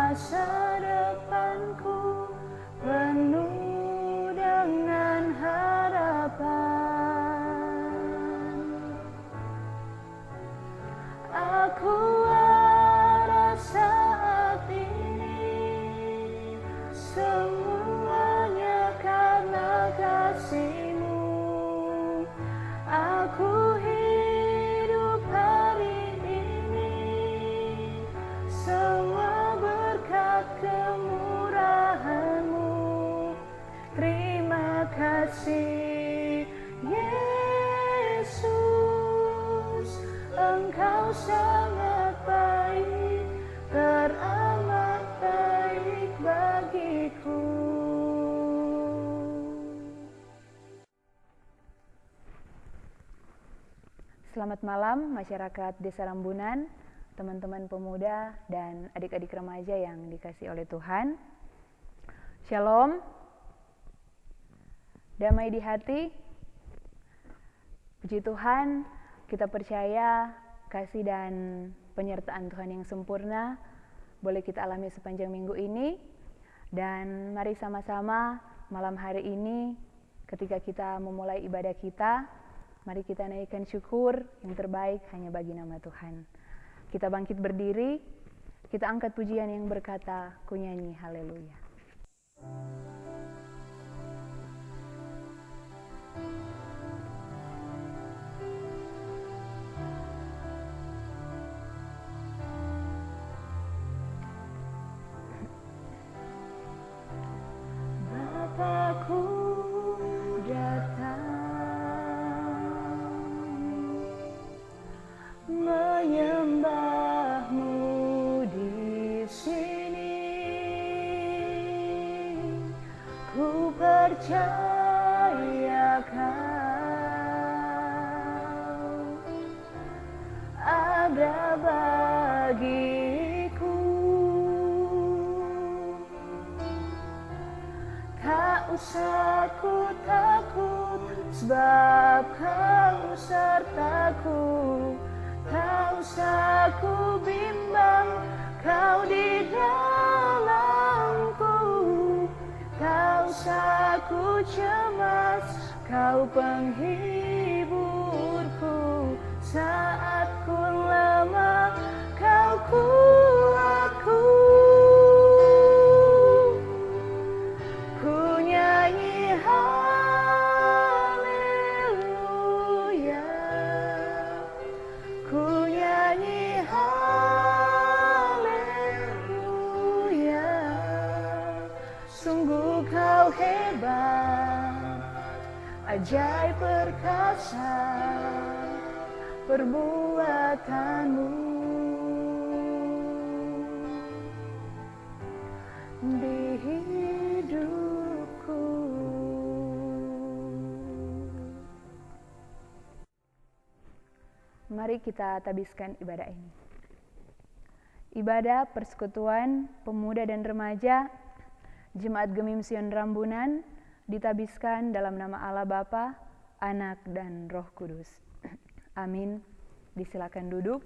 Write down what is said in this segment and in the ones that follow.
masa depanku penuh dengan harapan. Aku ada saat ini semuanya karena kasih-Mu. Aku hidup hari ini semua berkat kemurahan-Mu. Terima kasih Yesus, Engkau sangat baik, teramat baik bagiku. Selamat malam masyarakat Desa Rambunan, teman-teman pemuda dan adik-adik remaja yang dikasihi oleh Tuhan. Shalom, damai di hati. Puji Tuhan, kita percaya kasih dan penyertaan Tuhan yang sempurna boleh kita alami sepanjang minggu ini. Dan mari sama-sama malam hari ini ketika kita memulai ibadah kita, mari kita naikkan syukur yang terbaik hanya bagi nama Tuhan. Kita bangkit berdiri, kita angkat pujian yang berkata, ku nyanyi haleluya. Bapakku datang menyembah-Mu di sini. Ku percaya Kau ada bagiku. Tak usah ku takut, sebab Kau sertaku. Tak usah ku bimbang, Kau di dalamku. Tak usah ku cemas, Kau penghiburku. Saat ku lemah, Kau kuatku. Ku nyanyi haleluya, ku nyanyi haleluya. Sungguh Kau hebat, ajaib perkasa perbuatan-Mu di hidupku. Mari kita tabiskan ibadah ini. Ibadah persekutuan pemuda dan remaja Jemaat Gemim Sion Rambunan ditabiskan dalam nama Allah Bapa, Anak dan Roh Kudus. Amin. Disilakan duduk.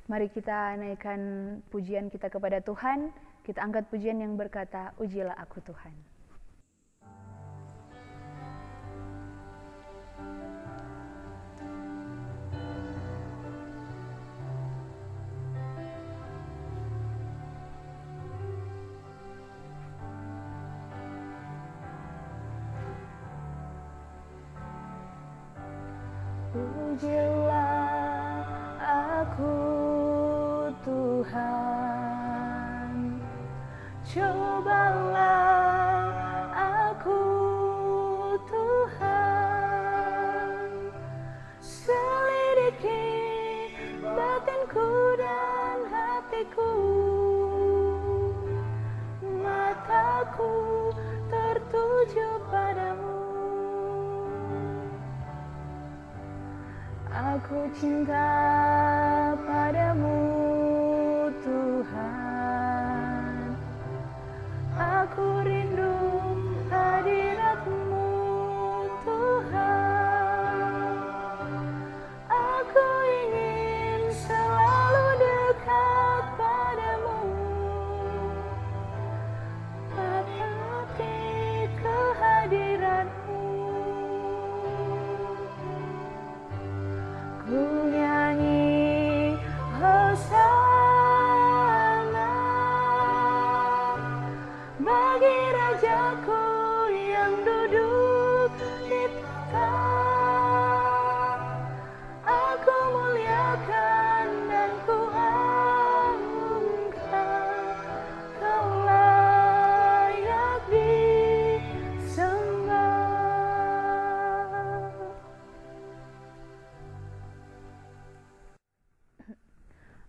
Mari kita naikkan pujian kita kepada Tuhan. Kita angkat pujian yang berkata, ujilah aku Tuhan. Ujilah aku Tuhan, cobalah aku Tuhan, selidiki batinku dan hatiku, mataku tertuju padamu. Aku cinta padamu Tuhan, aku rindu hadirat-Mu Tuhan, aku ingin selalu dekat padamu.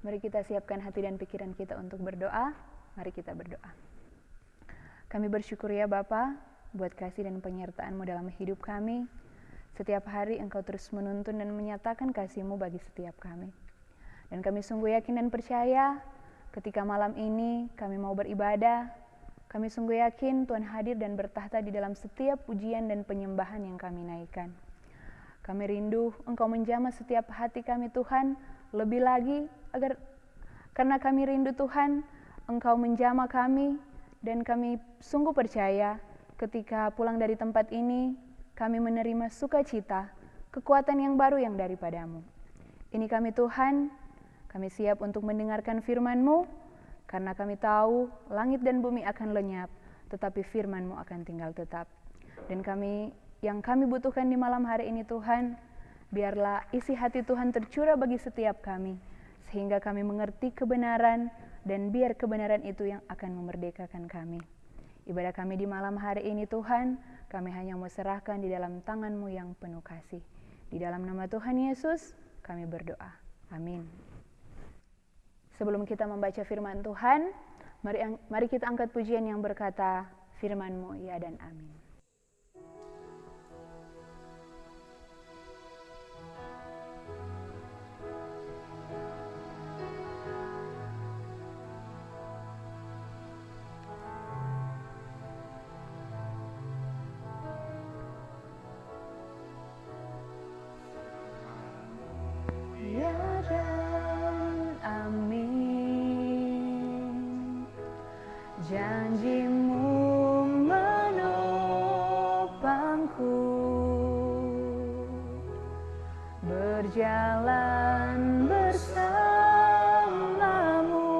Mari kita siapkan hati dan pikiran kita untuk berdoa. Mari kita berdoa. Kami bersyukur ya Bapa, buat kasih dan penyertaan-Mu dalam hidup kami. Setiap hari Engkau terus menuntun dan menyatakan kasih-Mu bagi setiap kami. Dan kami sungguh yakin dan percaya ketika malam ini kami mau beribadah, kami sungguh yakin Tuhan hadir dan bertahta di dalam setiap pujian dan penyembahan yang kami naikkan. Kami rindu Engkau menjamah setiap hati kami Tuhan, lebih lagi karena kami rindu Tuhan, Engkau menjamah kami dan kami sungguh percaya ketika pulang dari tempat ini, kami menerima sukacita, kekuatan yang baru yang daripada-Mu. Ini kami Tuhan, kami siap untuk mendengarkan firman-Mu, karena kami tahu langit dan bumi akan lenyap, tetapi firman-Mu akan tinggal tetap. Dan yang kami butuhkan di malam hari ini Tuhan, biarlah isi hati Tuhan tercurah bagi setiap kami, sehingga kami mengerti kebenaran, dan biar kebenaran itu yang akan memerdekakan kami. Ibadah kami di malam hari ini Tuhan, kami hanya mau serahkan di dalam tangan-Mu yang penuh kasih. Di dalam nama Tuhan Yesus, kami berdoa. Amin. Sebelum kita membaca firman Tuhan, mari kita angkat pujian yang berkata, firman-Mu ya dan amin. Ya dan amin. Janji-Mu menopangku, berjalan bersama-Mu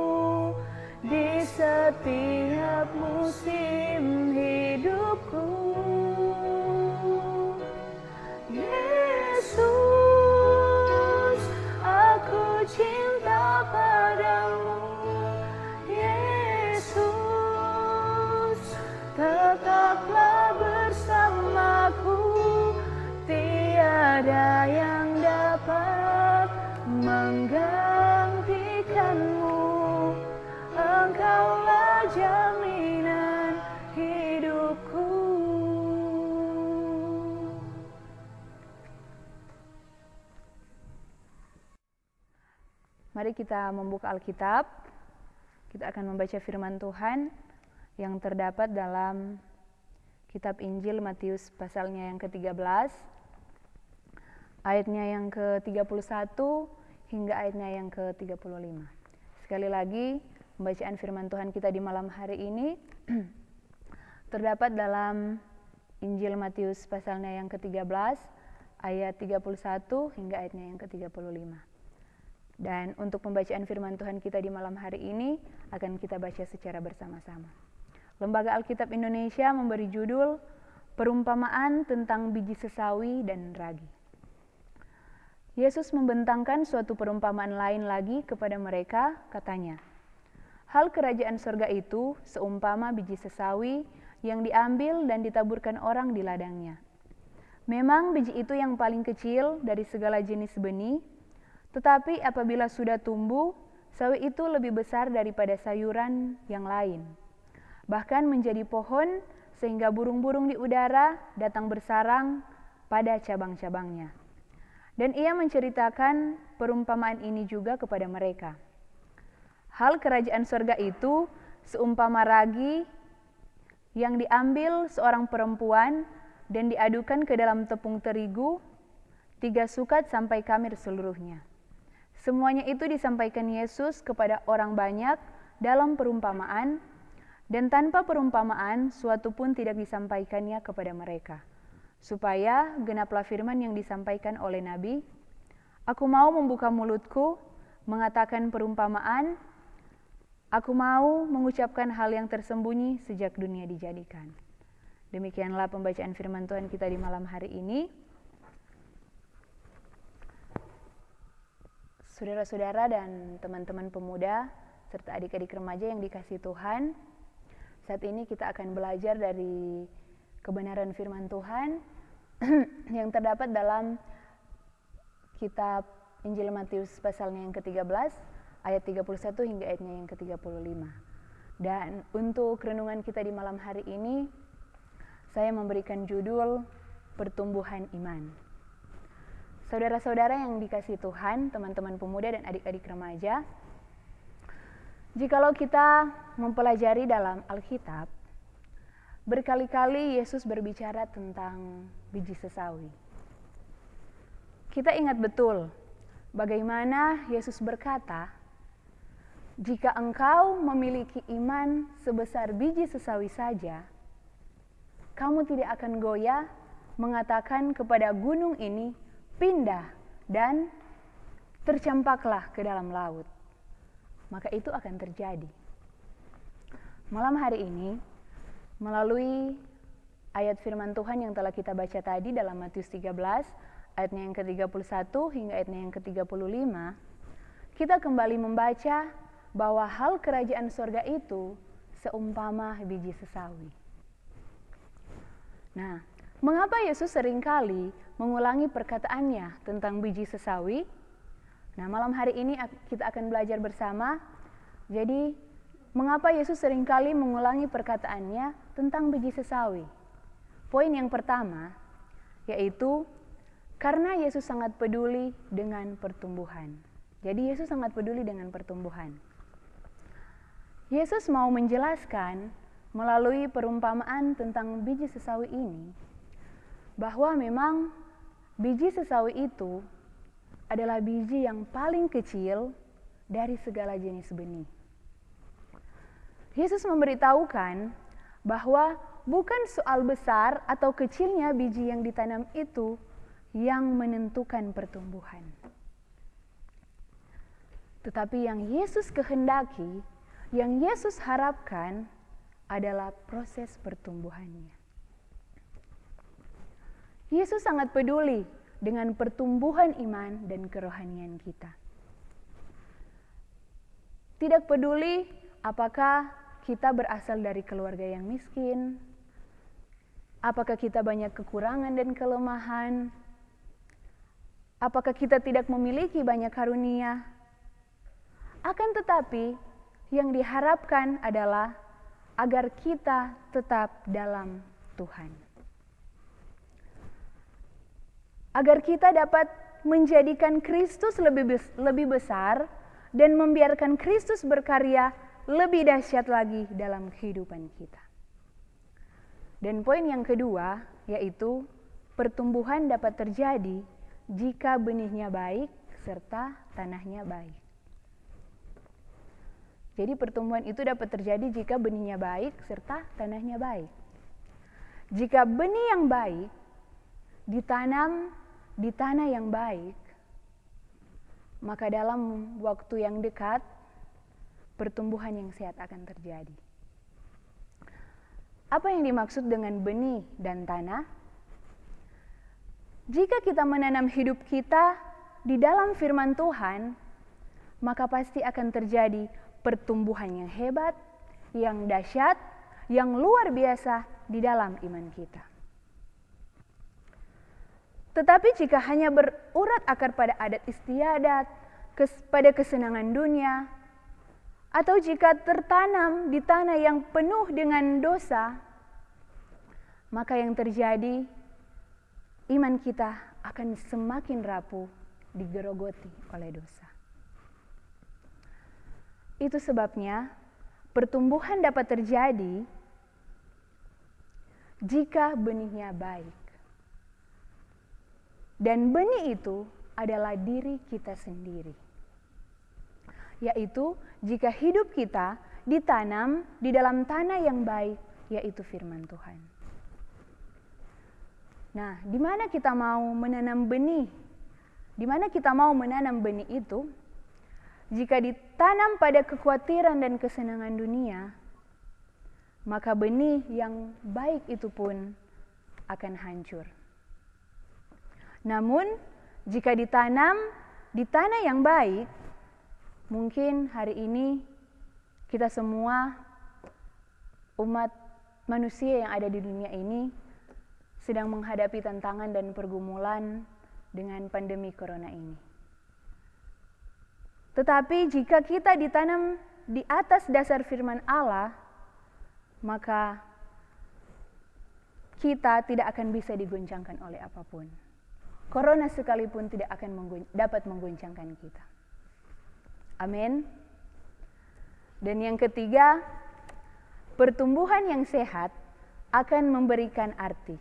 di setiap musim hidupku. Yesus, aku cinta padamu. Yesus, tetaplah bersamaku. Tiada yang dapat menggantikan-Mu. Engkaulah jaminan hidupku. Mari kita membuka Alkitab. Kita akan membaca firman Tuhan yang terdapat dalam kitab Injil Matius pasalnya yang ke-13, ayatnya yang ke-31 hingga ayatnya yang ke-35. Sekali lagi, pembacaan firman Tuhan kita di malam hari ini terdapat dalam Injil Matius pasalnya yang ke-13, ayat 31 hingga ayatnya yang ke-35. Dan untuk pembacaan firman Tuhan kita di malam hari ini akan kita baca secara bersama-sama. Lembaga Alkitab Indonesia memberi judul Perumpamaan tentang biji sesawi dan ragi. Yesus membentangkan suatu perumpamaan lain lagi kepada mereka, katanya, "Hal kerajaan sorga itu seumpama biji sesawi yang diambil dan ditaburkan orang di ladangnya. Memang biji itu yang paling kecil dari segala jenis benih, tetapi apabila sudah tumbuh, sawi itu lebih besar daripada sayuran yang lain. Bahkan menjadi pohon sehingga burung-burung di udara datang bersarang pada cabang-cabangnya." Dan ia menceritakan perumpamaan ini juga kepada mereka. Hal kerajaan surga itu seumpama ragi yang diambil seorang perempuan dan diadukan ke dalam tepung terigu 3 sukat sampai kamir seluruhnya. Semuanya itu disampaikan Yesus kepada orang banyak dalam perumpamaan, dan tanpa perumpamaan suatu pun tidak disampaikannya kepada mereka, supaya genaplah firman yang disampaikan oleh Nabi, "Aku mau membuka mulutku, mengatakan perumpamaan, aku mau mengucapkan hal yang tersembunyi sejak dunia dijadikan." Demikianlah pembacaan firman Tuhan kita di malam hari ini. Saudara-saudara dan teman-teman pemuda, serta adik-adik remaja yang dikasihi Tuhan, saat ini kita akan belajar dari kebenaran firman Tuhan yang terdapat dalam kitab Injil Matius pasalnya yang ke-13, ayat 31 hingga ayatnya yang ke-35. Dan untuk renungan kita di malam hari ini, saya memberikan judul Pertumbuhan Iman. Saudara-saudara yang dikasihi Tuhan, teman-teman pemuda dan adik-adik remaja, jikalau kita mempelajari dalam Alkitab, berkali-kali Yesus berbicara tentang biji sesawi. Kita ingat betul bagaimana Yesus berkata, "Jika engkau memiliki iman sebesar biji sesawi saja, kamu tidak akan goyah mengatakan kepada gunung ini, pindah dan tercampaklah ke dalam laut." Maka itu akan terjadi. Malam hari ini, melalui ayat firman Tuhan yang telah kita baca tadi dalam Matius 13, ayatnya yang ke-31 hingga ayatnya yang ke-35, kita kembali membaca bahwa hal kerajaan sorga itu seumpama biji sesawi. Nah, mengapa Yesus seringkali mengulangi perkataannya tentang biji sesawi? Nah, malam hari ini kita akan belajar bersama. Jadi, mengapa Yesus seringkali mengulangi perkataannya tentang biji sesawi? Poin yang pertama, yaitu karena Yesus sangat peduli dengan pertumbuhan. Jadi Yesus sangat peduli dengan pertumbuhan. Yesus mau menjelaskan melalui perumpamaan tentang biji sesawi ini, bahwa memang biji sesawi itu adalah biji yang paling kecil dari segala jenis benih. Yesus memberitahukan bahwa bukan soal besar atau kecilnya biji yang ditanam itu yang menentukan pertumbuhan. Tetapi yang Yesus kehendaki, yang Yesus harapkan adalah proses pertumbuhannya. Yesus sangat peduli dengan pertumbuhan iman dan kerohanian kita. Tidak peduli apakah kita berasal dari keluarga yang miskin, apakah kita banyak kekurangan dan kelemahan, apakah kita tidak memiliki banyak karunia. Akan tetapi, yang diharapkan adalah agar kita tetap dalam Tuhan. Agar kita dapat menjadikan Kristus lebih besar dan membiarkan Kristus berkarya lebih dahsyat lagi dalam kehidupan kita. Dan poin yang kedua, yaitu pertumbuhan dapat terjadi jika benihnya baik serta tanahnya baik. Jadi pertumbuhan itu dapat terjadi jika benihnya baik serta tanahnya baik. Jika benih yang baik ditanam di tanah yang baik, maka dalam waktu yang dekat pertumbuhan yang sehat akan terjadi. Apa yang dimaksud dengan benih dan tanah? Jika kita menanam hidup kita di dalam firman Tuhan, maka pasti akan terjadi pertumbuhan yang hebat, yang dahsyat, yang luar biasa di dalam iman kita. Tetapi jika hanya berurat akar pada adat istiadat, pada kesenangan dunia, atau jika tertanam di tanah yang penuh dengan dosa, maka yang terjadi, iman kita akan semakin rapuh, digerogoti oleh dosa. Itu sebabnya pertumbuhan dapat terjadi jika benihnya baik. Dan benih itu adalah diri kita sendiri. Yaitu jika hidup kita ditanam di dalam tanah yang baik, yaitu firman Tuhan. Nah, di mana kita mau menanam benih? Di mana kita mau menanam benih itu? Jika ditanam pada kekhawatiran dan kesenangan dunia, maka benih yang baik itu pun akan hancur. Namun, jika ditanam di tanah yang baik, mungkin hari ini kita semua umat manusia yang ada di dunia ini sedang menghadapi tantangan dan pergumulan dengan pandemi corona ini. Tetapi jika kita ditanam di atas dasar firman Allah, maka kita tidak akan bisa diguncangkan oleh apapun. Corona sekalipun tidak akan dapat mengguncangkan kita. Amin. Dan yang ketiga, pertumbuhan yang sehat akan memberikan arti.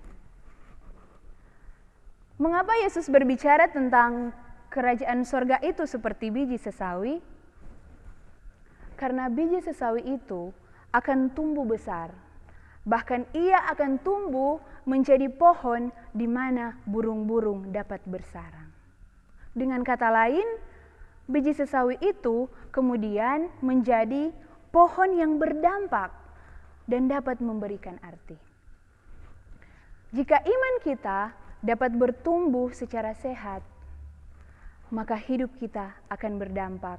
Mengapa Yesus berbicara tentang kerajaan sorga itu seperti biji sesawi? Karena biji sesawi itu akan tumbuh besar. Bahkan ia akan tumbuh menjadi pohon di mana burung-burung dapat bersarang. Dengan kata lain, biji sesawi itu kemudian menjadi pohon yang berdampak dan dapat memberikan arti. Jika iman kita dapat bertumbuh secara sehat, maka hidup kita akan berdampak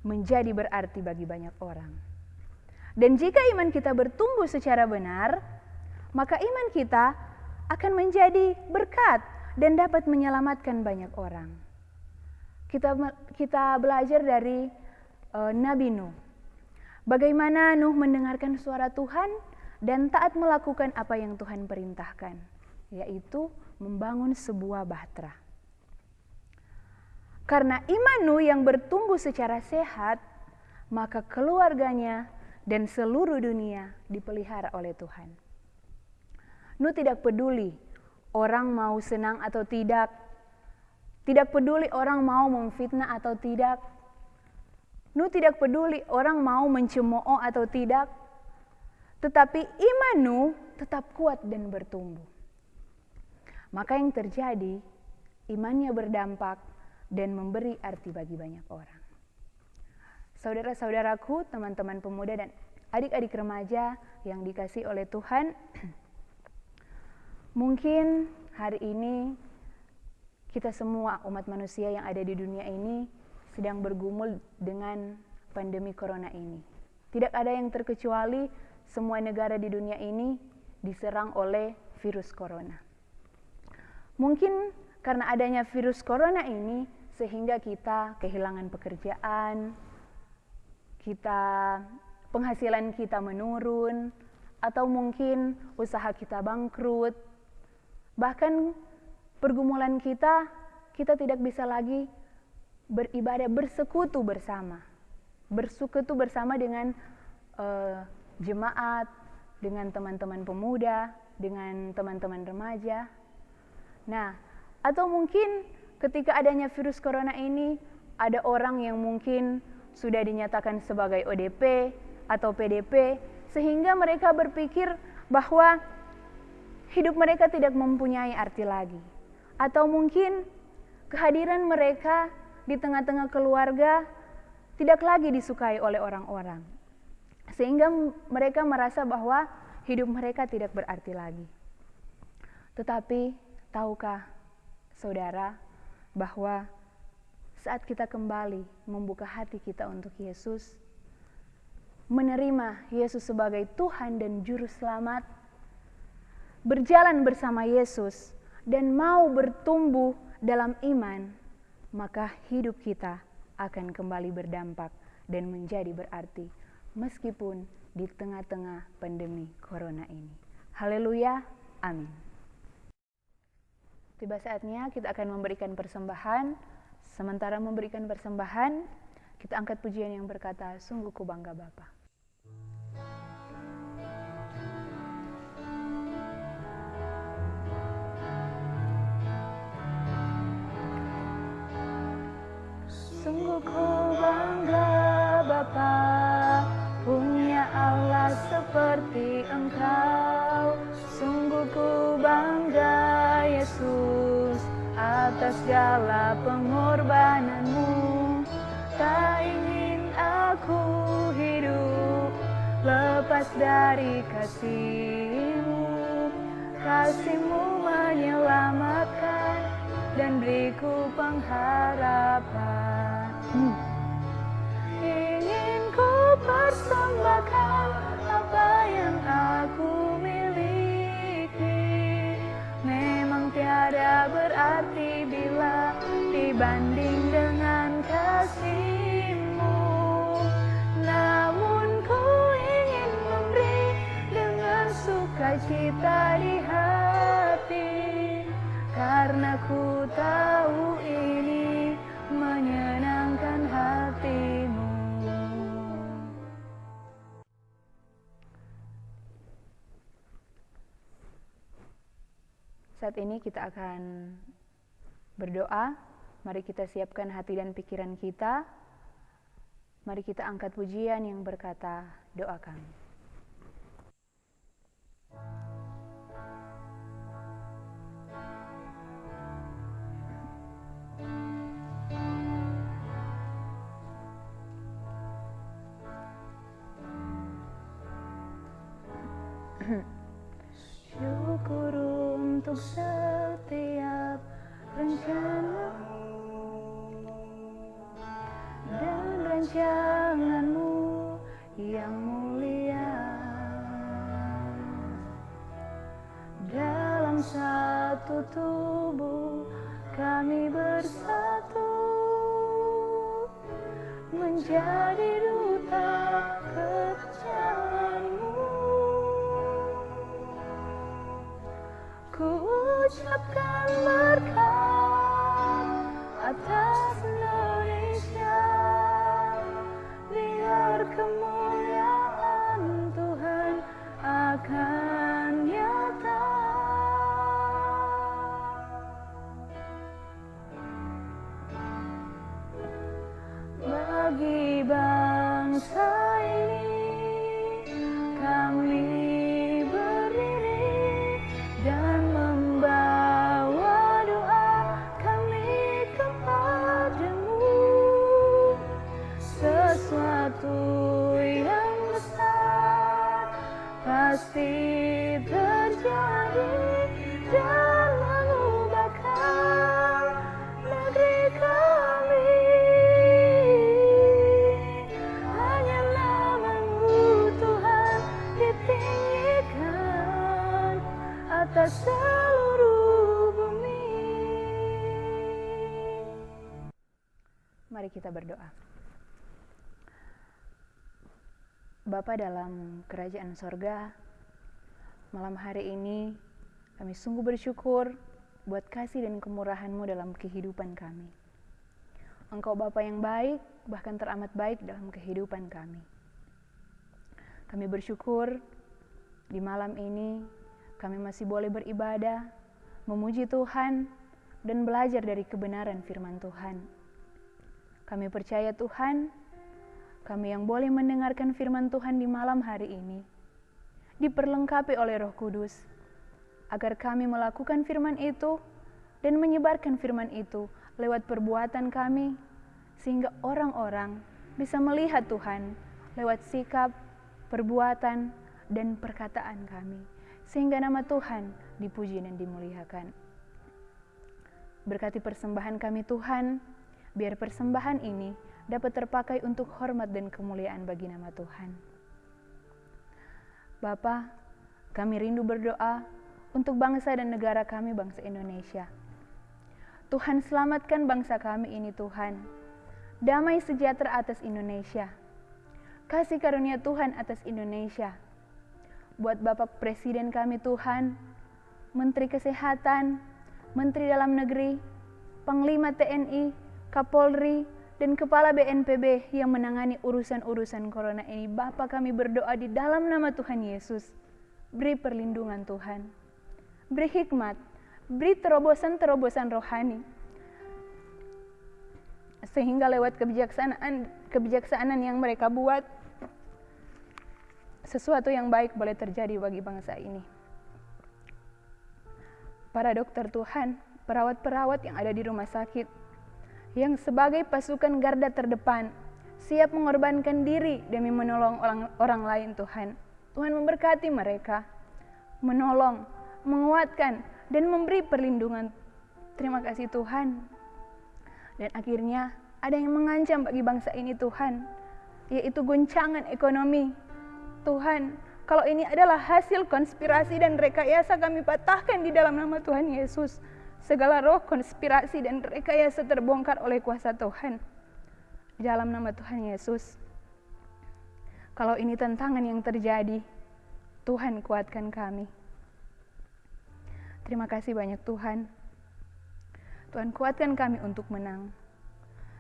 menjadi berarti bagi banyak orang. Dan jika iman kita bertumbuh secara benar, maka iman kita akan menjadi berkat dan dapat menyelamatkan banyak orang. Kita belajar dari Nabi Nuh. Bagaimana Nuh mendengarkan suara Tuhan dan taat melakukan apa yang Tuhan perintahkan, yaitu membangun sebuah bahtera. Karena iman Nuh yang bertumbuh secara sehat, maka keluarganya dan seluruh dunia dipelihara oleh Tuhan. Nuh tidak peduli orang mau senang atau tidak, tidak peduli orang mau memfitnah atau tidak. Nuh tidak peduli orang mau mencemooh atau tidak, tetapi iman Nuh tetap kuat dan bertumbuh. Maka yang terjadi, imannya berdampak dan memberi arti bagi banyak orang. Saudara-saudaraku, teman-teman pemuda dan adik-adik remaja yang dikasihi oleh Tuhan, mungkin hari ini kita semua umat manusia yang ada di dunia ini sedang bergumul dengan pandemi corona ini. Tidak ada yang terkecuali, semua negara di dunia ini diserang oleh virus corona. Mungkin karena adanya virus corona ini sehingga kita kehilangan pekerjaan, penghasilan kita menurun, atau mungkin usaha kita bangkrut. Bahkan pergumulan kita tidak bisa lagi beribadah, bersekutu bersama dengan jemaat, dengan teman-teman pemuda, dengan teman-teman remaja. Nah, atau mungkin ketika adanya virus corona ini, ada orang yang mungkin sudah dinyatakan sebagai ODP atau PDP, sehingga mereka berpikir bahwa hidup mereka tidak mempunyai arti lagi. Atau mungkin kehadiran mereka di tengah-tengah keluarga tidak lagi disukai oleh orang-orang, sehingga mereka merasa bahwa hidup mereka tidak berarti lagi. Tetapi tahukah saudara bahwa saat kita kembali membuka hati kita untuk Yesus, menerima Yesus sebagai Tuhan dan Juru Selamat, berjalan bersama Yesus dan mau bertumbuh dalam iman, maka hidup kita akan kembali berdampak dan menjadi berarti meskipun di tengah-tengah pandemi corona ini. Haleluya, amin. Tiba saatnya kita akan memberikan persembahan. Sementara memberikan persembahan, kita angkat pujian yang berkata, sungguh ku bangga Bapa. Sungguh ku bangga Bapa, punya Allah seperti Engkau. Sungguh ku bangga Yesus, atas segala pengorbananmu. Tak ingin aku hidup lepas dari kasih-Mu. Kasih-Mu menyelamatkan dan beriku pengharapan. Ingin ku persembahkan apa yang aku miliki. Memang tiada berarti bila dibanding dengan kasih. tahu ini menyenangkan hatimu. Saat ini kita akan berdoa. Mari kita siapkan hati dan pikiran kita. Mari kita angkat pujian yang berkata, doa kami. Syukur untuk setiap rencanamu dan rancanganmu yang mulia. Dalam satu tubuh kami bersatu menjadi duta kerjaanmu. Ku ucapkan berkat atas Indonesia, biar kemuliaan Tuhan akan nyata. Bagi bangsa ini kami berdiri dan membawa doa kami kepadamu. Sesuatu yang besar pasti terjadi dan mengubahkan negeri kami. Hanya nama-Mu Tuhan ditinggikan atas seluruh bumi. Mari kita berdoa. Bapa dalam kerajaan sorga, malam hari ini kami sungguh bersyukur buat kasih dan kemurahan-Mu dalam kehidupan kami. Engkau Bapa yang baik, bahkan teramat baik dalam kehidupan kami. Kami bersyukur di malam ini kami masih boleh beribadah, memuji Tuhan, dan belajar dari kebenaran firman Tuhan. Kami percaya Tuhan, kami yang boleh mendengarkan firman Tuhan di malam hari ini, diperlengkapi oleh Roh Kudus, agar kami melakukan firman itu dan menyebarkan firman itu lewat perbuatan kami, sehingga orang-orang bisa melihat Tuhan lewat sikap, perbuatan, dan perkataan kami, sehingga nama Tuhan dipuji dan dimuliakan. Berkati persembahan kami Tuhan, biar persembahan ini dapat terpakai untuk hormat dan kemuliaan bagi nama Tuhan. Bapa, kami rindu berdoa untuk bangsa dan negara kami, bangsa Indonesia. Tuhan selamatkan bangsa kami ini Tuhan. Damai sejahtera atas Indonesia. Kasih karunia Tuhan atas Indonesia. Buat Bapak Presiden kami Tuhan, Menteri Kesehatan, Menteri Dalam Negeri, Panglima TNI, Kapolri, dan Kepala BNPB yang menangani urusan-urusan corona ini. Bapa, kami berdoa di dalam nama Tuhan Yesus. Beri perlindungan Tuhan. Beri hikmat. Beri terobosan-terobosan rohani. Sehingga lewat kebijaksanaan yang mereka buat, sesuatu yang baik boleh terjadi bagi bangsa ini. Para dokter Tuhan, perawat-perawat yang ada di rumah sakit, yang sebagai pasukan garda terdepan, siap mengorbankan diri demi menolong orang lain Tuhan. Tuhan memberkati mereka, menolong, menguatkan, dan memberi perlindungan. Terima kasih Tuhan. Dan akhirnya ada yang mengancam bagi bangsa ini Tuhan, yaitu goncangan ekonomi. Tuhan, kalau ini adalah hasil konspirasi dan rekayasa, kami patahkan di dalam nama Tuhan Yesus. Segala roh konspirasi dan rekayasa terbongkar oleh kuasa Tuhan. Di dalam nama Tuhan Yesus. Kalau ini tantangan yang terjadi, Tuhan kuatkan kami. Terima kasih banyak Tuhan. Tuhan kuatkan kami untuk menang.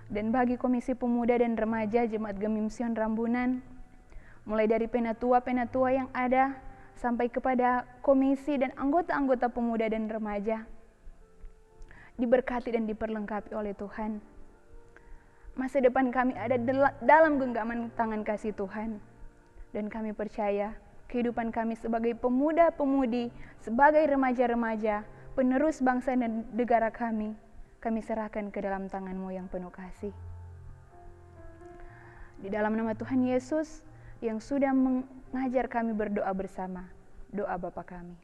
Dan bagi Komisi Pemuda dan Remaja Jemaat Gemim Sion Rambunan, mulai dari penatua-penatua yang ada sampai kepada komisi dan anggota-anggota pemuda dan remaja, diberkati dan diperlengkapi oleh Tuhan. Masa depan kami ada dalam genggaman tangan kasih Tuhan. Dan kami percaya kehidupan kami sebagai pemuda-pemudi, sebagai remaja-remaja, penerus bangsa dan negara kami serahkan ke dalam tangan-Mu yang penuh kasih. Di dalam nama Tuhan Yesus yang sudah mengajar kami berdoa bersama, doa Bapa kami.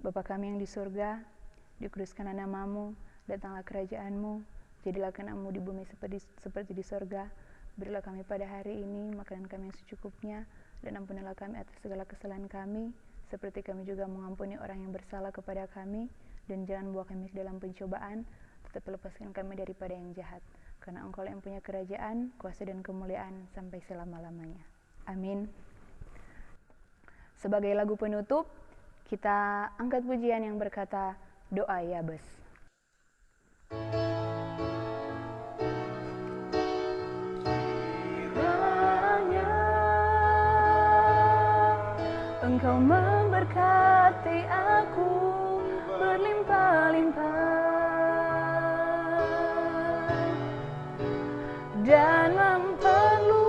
Bapa kami yang di surga, dikuduskanlah nama-Mu, datanglah kerajaan-Mu, jadilah kehendak-Mu di bumi seperti di surga. Berilah kami pada hari ini makanan kami yang secukupnya, dan ampunilah kami atas segala kesalahan kami, seperti kami juga mengampuni orang yang bersalah kepada kami, dan jangan bawa kami ke dalam pencobaan, tetapi lepaskan kami daripada yang jahat. Karena Engkau yang punya kerajaan, kuasa dan kemuliaan sampai selama-lamanya. Amin. Sebagai lagu penutup, kita angkat pujian yang berkata, Doa Yabes. Engkau memberkati aku berlimpah-limpah dan memperluas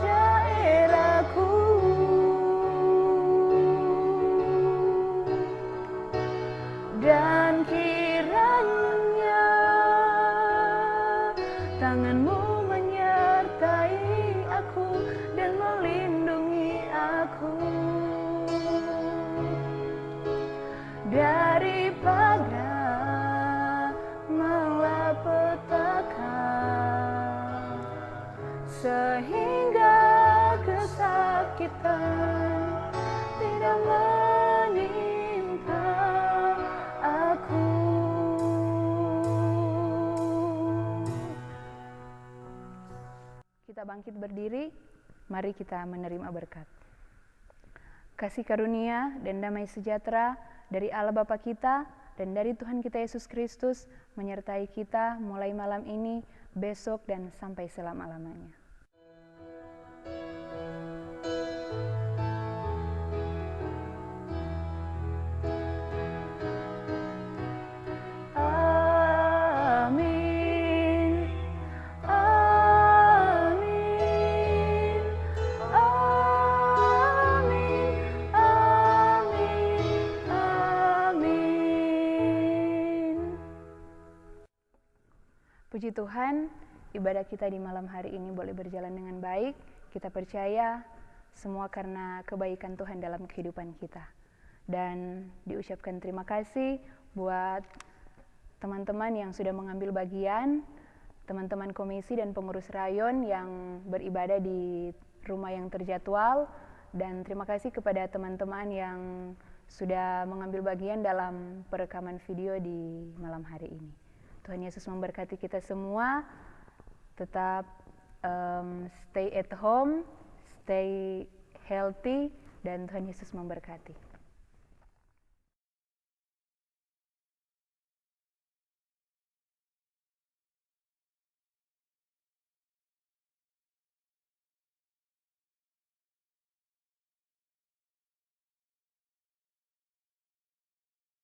daerahku, dan kiranya tangan-Mu menyertai aku dan melindungi aku daripada malapetaka, sehingga kesakitan tidak menimpa aku. Kita bangkit berdiri, mari kita menerima berkat. Kasih karunia dan damai sejahtera dari Allah Bapa kita dan dari Tuhan kita Yesus Kristus menyertai kita mulai malam ini, besok, dan sampai selama-lamanya. Amin. Amin. Amin. Amin. Amin. Puji Tuhan, ibadah kita di malam hari ini boleh berjalan dengan baik. Kita percaya semua karena kebaikan Tuhan dalam kehidupan kita. Dan diucapkan terima kasih buat teman-teman yang sudah mengambil bagian, teman-teman komisi dan pengurus rayon yang beribadah di rumah yang terjadwal, dan terima kasih kepada teman-teman yang sudah mengambil bagian dalam perekaman video di malam hari ini. Tuhan Yesus memberkati kita semua, tetap stay at home, stay healthy, dan Tuhan Yesus memberkati.